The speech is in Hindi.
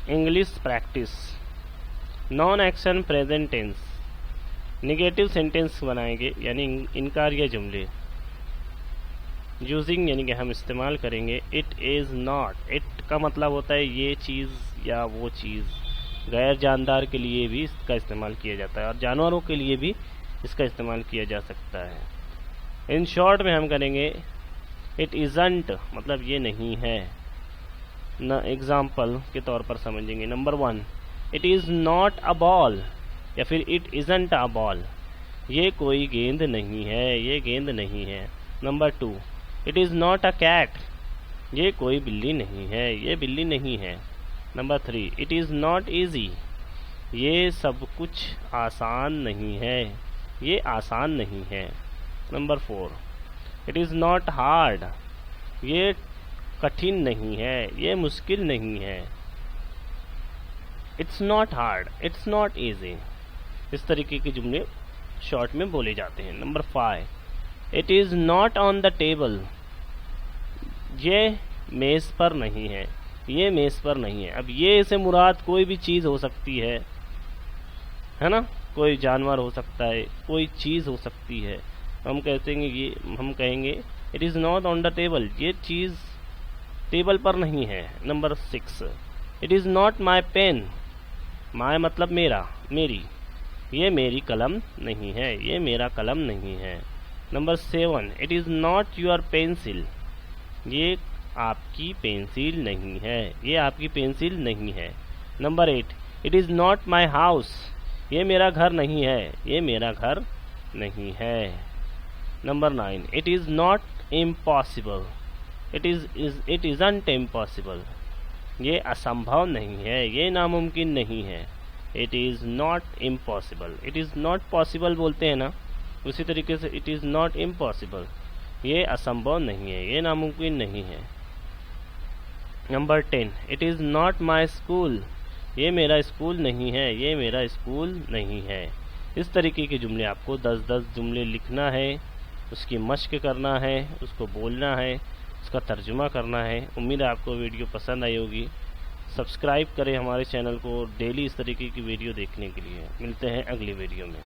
English practice. Non action present tense, negative sentence बनाएंगे यानी इनकारिया जुमले। यूजिंग यानी कि हम इस्तेमाल करेंगे इट इज़ नॉट। इट का मतलब होता है ये चीज़ या वो चीज़। गैर जानदार के लिए भी इसका इस्तेमाल किया जाता है और जानवरों के लिए भी इसका इस्तेमाल किया जा सकता है। इन शॉर्ट में हम करेंगे इट इज़ंट, मतलब ये नहीं है। न एग्जाम्पल के तौर पर समझेंगे। Number 1, it is not a ball, या फिर इट इज़ंट अ बॉल, ये कोई गेंद नहीं है, ये गेंद नहीं है। Number 2, it is not a cat, ये कोई बिल्ली नहीं है, ये बिल्ली नहीं है। Number 3, it is not easy, ये सब कुछ आसान नहीं है, ये आसान नहीं है। Number 4, it is not hard, ये कठिन नहीं है, ये मुश्किल नहीं है। It's not hard, it's not easy. इस तरीके के जुमले शॉर्ट में बोले जाते हैं। Number 5, it is not on the table, ये मेज़ पर नहीं है, ये मेज़ पर नहीं है। अब ये से मुराद कोई भी चीज़ हो सकती है ना, कोई जानवर हो सकता है, कोई चीज़ हो सकती है। हम कहेंगे it is not on the table, ये चीज़ टेबल पर नहीं है। Number 6, it is not my pen, my मतलब मेरा, मेरी, ये मेरी कलम नहीं है, ये मेरा कलम नहीं है। Number 7, it is not your pencil, ये आपकी पेंसिल नहीं है, ये आपकी पेंसिल नहीं है। Number 8, it is not my house, ये मेरा घर नहीं है, ये मेरा घर नहीं है। Number 9, it is not impossible, it isn't impossible, ये असंभव नहीं है, ये नामुमकिन नहीं है। It is not impossible, it is not possible बोलते हैं ना, उसी तरीके से इट इज़ नॉट इम्पॉसिबल, ये असंभव नहीं है, ये नामुमकिन नहीं है। Number 10, it is not my school, ये मेरा स्कूल नहीं है, ये मेरा स्कूल नहीं है। इस तरीके के जुमले आपको 10-10 जुमले लिखना है, उसकी मश्क करना है, उसको बोलना है, उसका तर्जुमा करना है। उम्मीद है आपको वीडियो पसंद आई होगी। सब्सक्राइब करें हमारे चैनल को डेली इस तरीके की वीडियो देखने के लिए। मिलते हैं अगली वीडियो में।